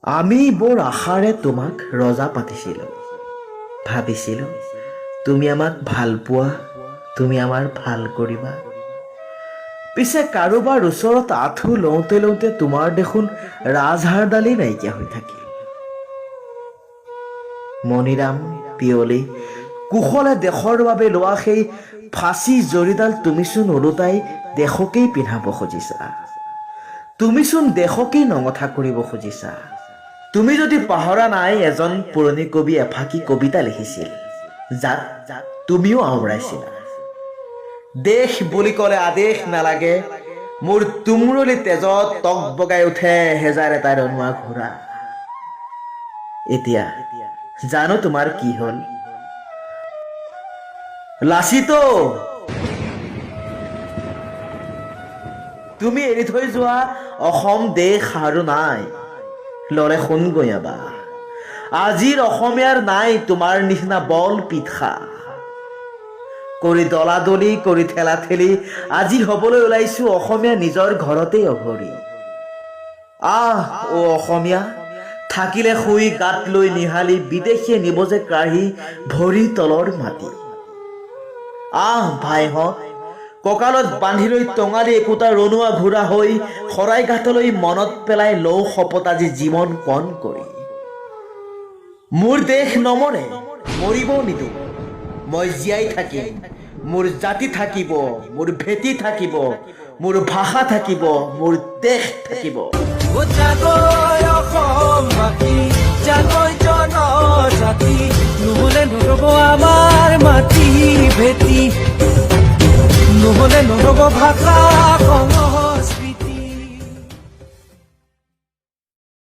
আমি বৰ আশাৰে তোমাক ৰজা পাতিছিলোঁ। ভাবিছিলোঁ তুমি আমাক ভাল পোৱা, তুমি আমাৰ ভাল কৰিবা। পিছে কাৰোবাৰ ওচৰত আঁঠু লওঁতে লওঁতে তোমাৰ দেখোন ৰাজহাড়ডালেই নাইকিয়া হৈ থাকিল। মণিৰাম, পিয়লি, কুশলে দেশৰ বাবে লোৱা সেই ফাঁচী জৰিডাল তুমিচোন ওলোটাই দেশকেই পিন্ধাব খুজিছা। তুমিচোন দেশকেই নঙঠা কৰিব খুজিছা। তুমি যদি পাহৰা নাই, এজন পুৰণি কবি এফাকি কবিতা লিখিছিল, যাক তুমিও আওৰাইছিলা। দেশ বুলি ক'লে আদেশ নালাগে, মোৰ তুমৰলি তেজত টক বগাই উঠে হেজাৰ এটা ৰনোৱা ঘোঁৰা। এতিয়া জানো তোমাৰ কি হ'ল? লাচিতো, তুমি এৰি থৈ যোৱা অসম দেশ আৰু নাই। লৰে শুন গঞাবা, আজিৰ অসমীয়াৰ নাই তোমাৰ নিচিনা বল পিঠা। কৰি দলাদলি, কৰি ঠেলা ঠেলি আজি হবলৈ ওলাইছো অসমীয়া নিজৰ ঘৰতেই অঘৰী। আহ অ অসমীয়া, থাকিলে শুই গাত লৈ নিহালি, বিদেশীয়ে নিব যে কাঢ়ি ভৰি তলৰ মাটি। আহ ভাইহঁত, কঁকালত বান্ধি লৈ টঙালি একোটা ৰনোৱা ঘোঁৰা হৈ শৰাইঘাটলৈ মনত পেলাই লওঁ শপত আজি জীৱন পণ কৰি। মোৰ দেশ নমৰে, মৰিবও নিদো, মই জীয়াই থাকিম। মোৰ জাতি থাকিব, মোৰ ভেটি থাকিব, মোৰ ভাষা থাকিব, মোৰ দেশ থাকিব। নহলে নৰব আমাৰ মাটি ভেটি, নহলে নৰব ভাষা সংহতি।